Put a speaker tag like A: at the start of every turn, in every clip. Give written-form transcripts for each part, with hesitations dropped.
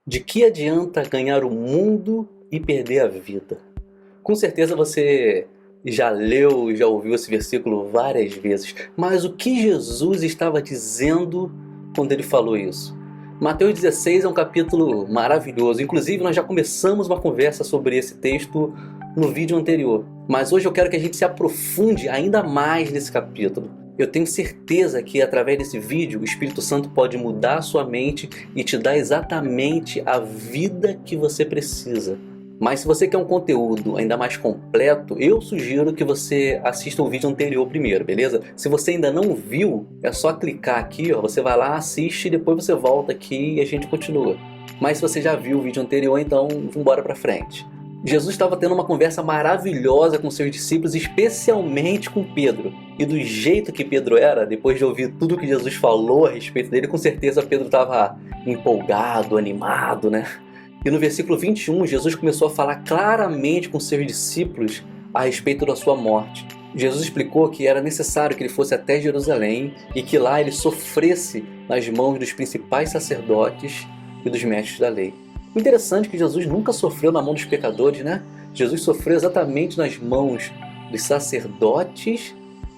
A: De que adianta ganhar o mundo e perder a vida? Com certeza você já leu, já ouviu esse versículo várias vezes, mas o que Jesus estava dizendo quando ele falou isso? Mateus 16 é um capítulo maravilhoso, inclusive nós já começamos uma conversa sobre esse texto no vídeo anterior, mas hoje eu quero que a gente se aprofunde ainda mais nesse capítulo. Eu tenho certeza que através desse vídeo o Espírito Santo pode mudar a sua mente e te dar exatamente a vida que você precisa. Mas se você quer um conteúdo ainda mais completo, eu sugiro que você assista o vídeo anterior primeiro, beleza? Se você ainda não viu, é só clicar aqui, ó, você vai lá, assiste e depois você volta aqui e a gente continua. Mas se você já viu o vídeo anterior, então vamos embora pra frente. Jesus estava tendo uma conversa maravilhosa com seus discípulos, especialmente com Pedro. E do jeito que Pedro era, depois de ouvir tudo que Jesus falou a respeito dele, com certeza Pedro estava empolgado, animado, né? E no versículo 21, Jesus começou a falar claramente com seus discípulos a respeito da sua morte. Jesus explicou que era necessário que ele fosse até Jerusalém e que lá ele sofresse nas mãos dos principais sacerdotes e dos mestres da lei. O interessante é que Jesus nunca sofreu na mão dos pecadores, né? Jesus sofreu exatamente nas mãos dos sacerdotes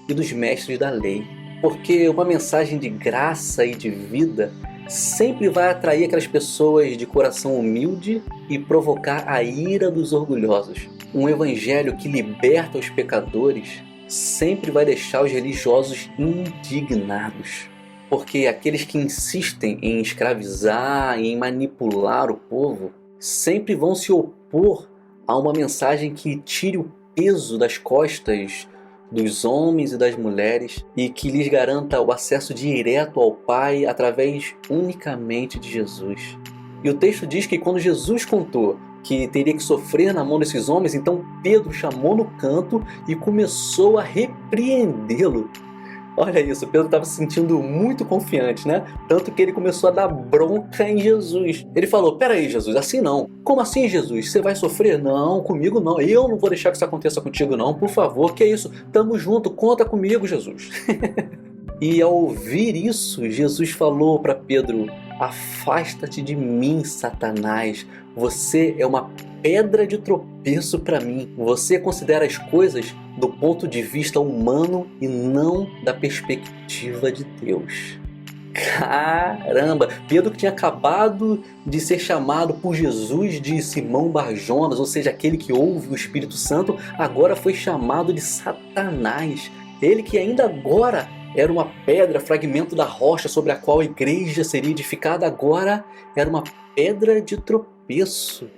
A: e dos mestres da lei. Porque uma mensagem de graça e de vida sempre vai atrair aquelas pessoas de coração humilde e provocar a ira dos orgulhosos. Um evangelho que liberta os pecadores sempre vai deixar os religiosos indignados. Porque aqueles que insistem em escravizar e em manipular o povo sempre vão se opor a uma mensagem que tire o peso das costas dos homens e das mulheres e que lhes garanta o acesso direto ao Pai através unicamente de Jesus. E o texto diz que quando Jesus contou que teria que sofrer na mão desses homens, então Pedro chamou no canto e começou a repreendê-lo. Olha isso, Pedro estava se sentindo muito confiante, né? Tanto que ele começou a dar bronca em Jesus. Ele falou, peraí Jesus, assim não. Como assim Jesus? Você vai sofrer? Não, comigo não. Eu não vou deixar que isso aconteça contigo não, por favor. Que isso? Tamo junto, conta comigo Jesus. E ao ouvir isso, Jesus falou para Pedro, afasta-te de mim, Satanás. Você é uma pedra de tropeço para mim. Você considera as coisas do ponto de vista humano e não da perspectiva de Deus. Caramba! Pedro, que tinha acabado de ser chamado por Jesus de Simão Bar-Jonas, ou seja, aquele que ouve o Espírito Santo, agora foi chamado de Satanás. Ele que ainda agora era uma pedra, fragmento da rocha sobre a qual a igreja seria edificada, agora era uma pedra de tropeço.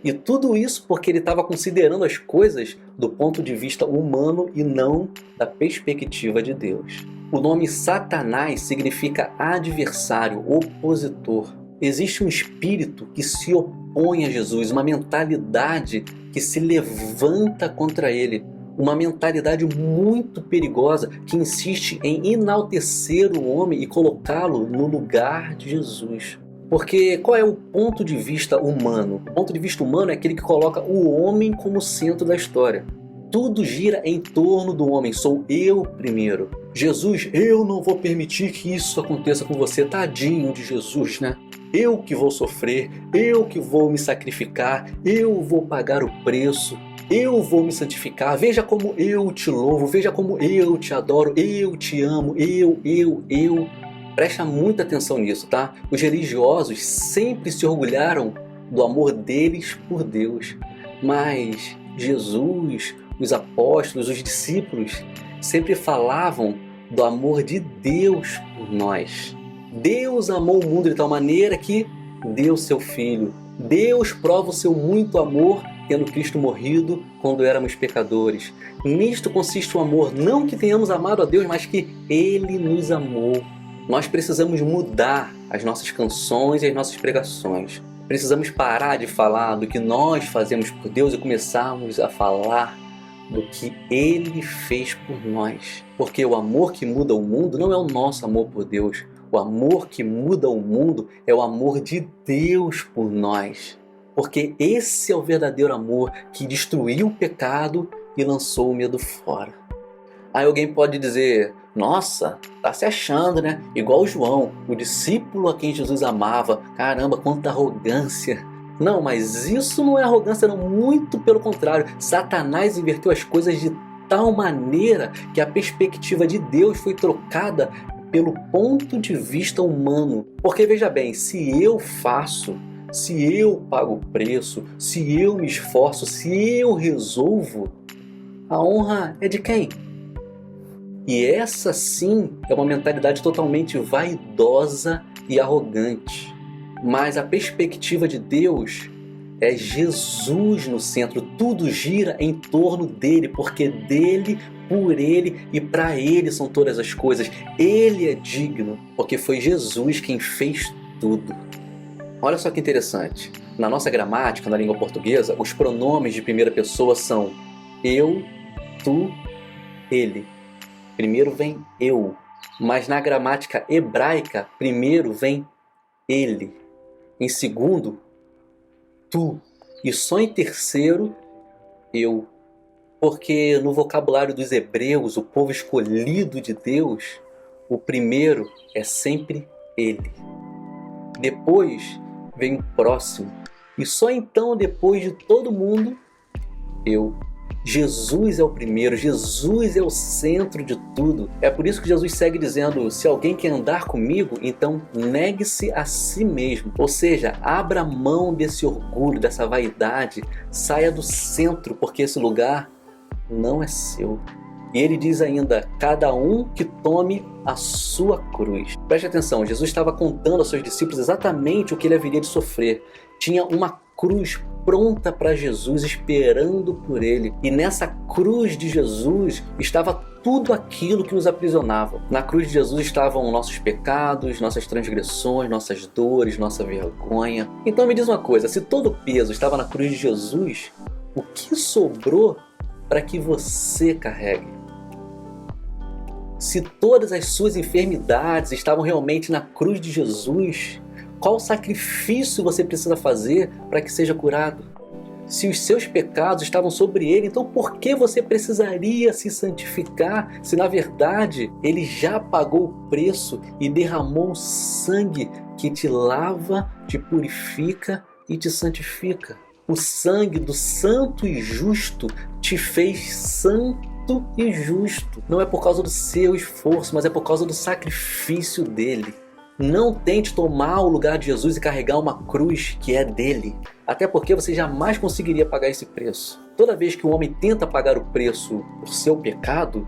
A: E tudo isso porque ele estava considerando as coisas do ponto de vista humano e não da perspectiva de Deus. O nome Satanás significa adversário, opositor. Existe um espírito que se opõe a Jesus, uma mentalidade que se levanta contra ele. Uma mentalidade muito perigosa que insiste em enaltecer o homem e colocá-lo no lugar de Jesus. Porque qual é o ponto de vista humano? O ponto de vista humano é aquele que coloca o homem como centro da história. Tudo gira em torno do homem, sou eu primeiro. Jesus, eu não vou permitir que isso aconteça com você, tadinho de Jesus, né? Eu que vou sofrer, eu que vou me sacrificar, eu vou pagar o preço. Eu vou me santificar, veja como eu te louvo, veja como eu te adoro, eu te amo, eu. Presta muita atenção nisso, tá? Os religiosos sempre se orgulharam do amor deles por Deus. Mas Jesus, os apóstolos, os discípulos, sempre falavam do amor de Deus por nós. Deus amou o mundo de tal maneira que deu seu Filho. Deus prova o seu muito amor tendo Cristo morrido quando éramos pecadores. Nisto consiste o amor, não que tenhamos amado a Deus, mas que Ele nos amou. Nós precisamos mudar as nossas canções e as nossas pregações. Precisamos parar de falar do que nós fazemos por Deus e começarmos a falar do que Ele fez por nós. Porque o amor que muda o mundo não é o nosso amor por Deus. O amor que muda o mundo é o amor de Deus por nós. Porque esse é o verdadeiro amor que destruiu o pecado e lançou o medo fora. Aí alguém pode dizer, nossa, tá se achando, né? Igual o João, o discípulo a quem Jesus amava. Caramba, quanta arrogância. Não, mas isso não é arrogância, não. Muito pelo contrário. Satanás inverteu as coisas de tal maneira que a perspectiva de Deus foi trocada pelo ponto de vista humano. Porque veja bem, se eu faço, se eu pago o preço, se eu me esforço, se eu resolvo, a honra é de quem? E essa sim é uma mentalidade totalmente vaidosa e arrogante. Mas a perspectiva de Deus é Jesus no centro. Tudo gira em torno dele, porque dele, por ele e para ele são todas as coisas. Ele é digno, porque foi Jesus quem fez tudo. Olha só que interessante. Na nossa gramática, na língua portuguesa, os pronomes de primeira pessoa são eu, tu, ele. Primeiro vem eu. Mas na gramática hebraica, primeiro vem ele. Em segundo, tu. E só em terceiro, eu. Porque no vocabulário dos hebreus, o povo escolhido de Deus, o primeiro é sempre ele. Depois vem o próximo. E só então, depois de todo mundo, eu. Jesus é o primeiro, Jesus é o centro de tudo. É por isso que Jesus segue dizendo, se alguém quer andar comigo, então negue-se a si mesmo. Ou seja, abra mão desse orgulho, dessa vaidade, saia do centro, porque esse lugar não é seu. E ele diz ainda, cada um que tome a sua cruz. Preste atenção, Jesus estava contando aos seus discípulos exatamente o que ele haveria de sofrer. Tinha uma cruz pronta para Jesus, esperando por ele. E nessa cruz de Jesus estava tudo aquilo que nos aprisionava. Na cruz de Jesus estavam nossos pecados, nossas transgressões, nossas dores, nossa vergonha. Então me diz uma coisa, se todo o peso estava na cruz de Jesus, o que sobrou para que você carregue? Se todas as suas enfermidades estavam realmente na cruz de Jesus, qual sacrifício você precisa fazer para que seja curado? Se os seus pecados estavam sobre ele, então por que você precisaria se santificar se na verdade ele já pagou o preço e derramou o sangue que te lava, te purifica e te santifica? O sangue do santo e justo te fez santo e justo. Não é por causa do seu esforço, mas é por causa do sacrifício dele. Não tente tomar o lugar de Jesus e carregar uma cruz que é dele. Até porque você jamais conseguiria pagar esse preço. Toda vez que um homem tenta pagar o preço por seu pecado,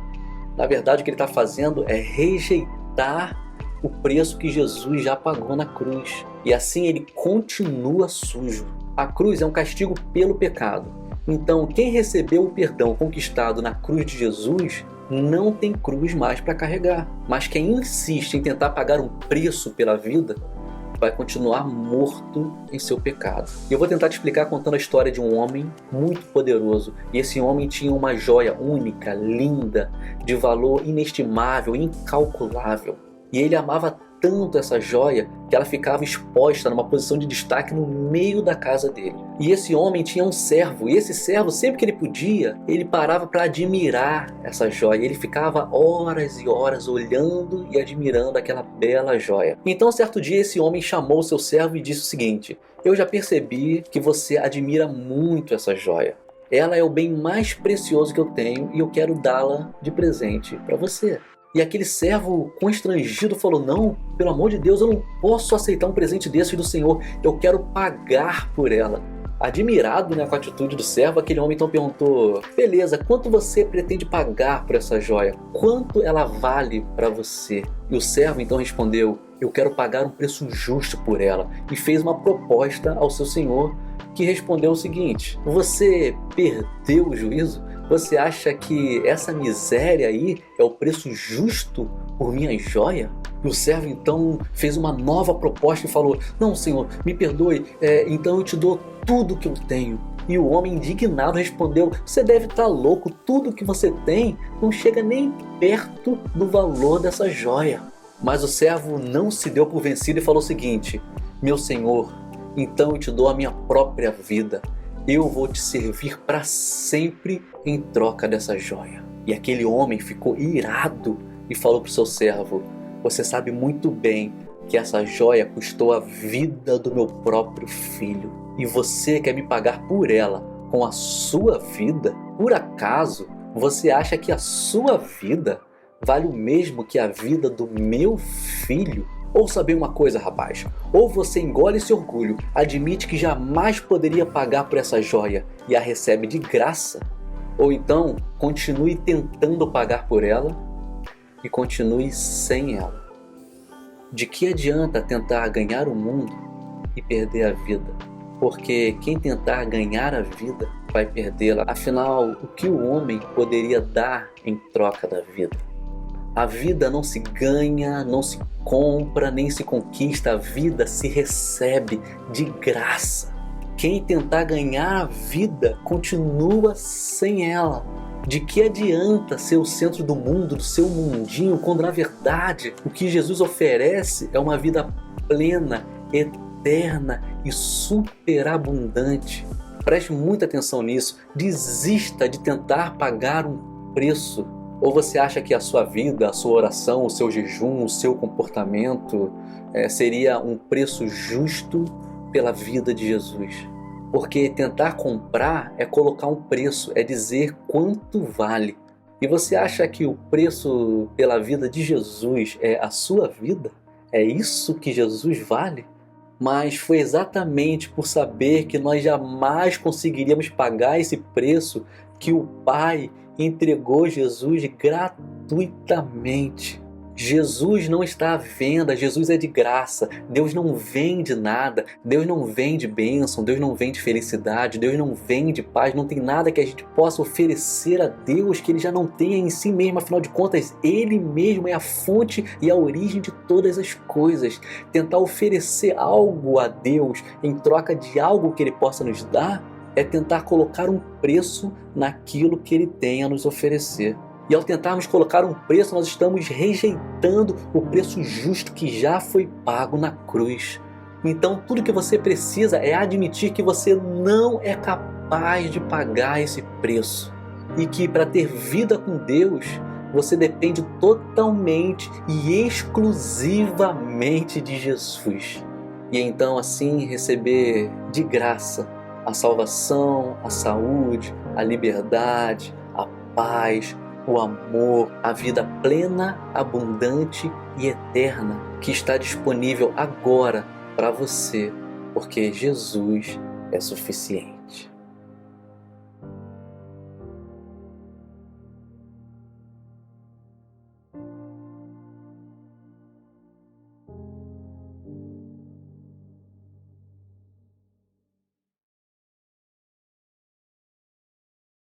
A: na verdade o que ele está fazendo é rejeitar o preço que Jesus já pagou na cruz. E assim ele continua sujo. A cruz é um castigo pelo pecado. Então quem recebeu o perdão conquistado na cruz de Jesus não tem cruz mais para carregar. Mas quem insiste em tentar pagar um preço pela vida vai continuar morto em seu pecado. E eu vou tentar te explicar contando a história de um homem muito poderoso. E esse homem tinha uma joia única, linda, de valor inestimável, incalculável. E ele amava tanto essa joia que ela ficava exposta numa posição de destaque no meio da casa dele. E esse homem tinha um servo, e esse servo, sempre que ele podia, ele parava para admirar essa joia. Ele ficava horas e horas olhando e admirando aquela bela joia. Então, certo dia, esse homem chamou o seu servo e disse o seguinte: eu já percebi que você admira muito essa joia. Ela é o bem mais precioso que eu tenho e eu quero dá-la de presente para você. E aquele servo constrangido falou, não, pelo amor de Deus, eu não posso aceitar um presente desse do Senhor, eu quero pagar por ela. Admirado, né, com a atitude do servo, aquele homem então perguntou, beleza, quanto você pretende pagar por essa joia? Quanto ela vale para você? E o servo então respondeu, eu quero pagar um preço justo por ela. E fez uma proposta ao seu senhor, que respondeu o seguinte, você perdeu o juízo? Você acha que essa miséria aí é o preço justo por minha joia? E o servo então fez uma nova proposta e falou, não, senhor, me perdoe, então eu te dou tudo que eu tenho. E o homem indignado respondeu, você deve estar louco, tudo que você tem não chega nem perto do valor dessa joia. Mas o servo não se deu por vencido e falou o seguinte, meu senhor, então eu te dou a minha própria vida. Eu vou te servir para sempre em troca dessa joia. E aquele homem ficou irado e falou para o seu servo, você sabe muito bem que essa joia custou a vida do meu próprio filho. e você quer me pagar por ela com a sua vida? Por acaso você acha que a sua vida vale o mesmo que a vida do meu filho? Ouça bem uma coisa, rapaz. Ou você engole esse orgulho, admite que jamais poderia pagar por essa joia e a recebe de graça, ou então continue tentando pagar por ela e continue sem ela. De que adianta tentar ganhar o mundo e perder a vida? Porque quem tentar ganhar a vida vai perdê-la. Afinal, o que o homem poderia dar em troca da vida? A vida não se ganha, não se compra, nem se conquista. A vida se recebe de graça. Quem tentar ganhar a vida continua sem ela. De que adianta ser o centro do mundo, do seu mundinho, quando na verdade o que Jesus oferece é uma vida plena, eterna e superabundante? Preste muita atenção nisso. Desista de tentar pagar um preço. Ou você acha que a sua vida, a sua oração, o seu jejum, o seu comportamento seria um preço justo pela vida de Jesus? Porque tentar comprar é colocar um preço, é dizer quanto vale. E você acha que o preço pela vida de Jesus é a sua vida? É isso que Jesus vale? Mas foi exatamente por saber que nós jamais conseguiríamos pagar esse preço que o Pai entregou Jesus gratuitamente. Jesus não está à venda, Jesus é de graça. Deus não vende nada, Deus não vende bênção, Deus não vende felicidade, Deus não vende paz. Não tem nada que a gente possa oferecer a Deus que Ele já não tenha em si mesmo. Afinal de contas, Ele mesmo é a fonte e a origem de todas as coisas. Tentar oferecer algo a Deus em troca de algo que Ele possa nos dar é tentar colocar um preço naquilo que Ele tem a nos oferecer. E ao tentarmos colocar um preço, nós estamos rejeitando o preço justo que já foi pago na cruz. Então tudo que você precisa é admitir que você não é capaz de pagar esse preço. E que para ter vida com Deus, você depende totalmente e exclusivamente de Jesus. E então assim receber de graça a salvação, a saúde, a liberdade, a paz, o amor, a vida plena, abundante e eterna que está disponível agora para você, porque Jesus é suficiente.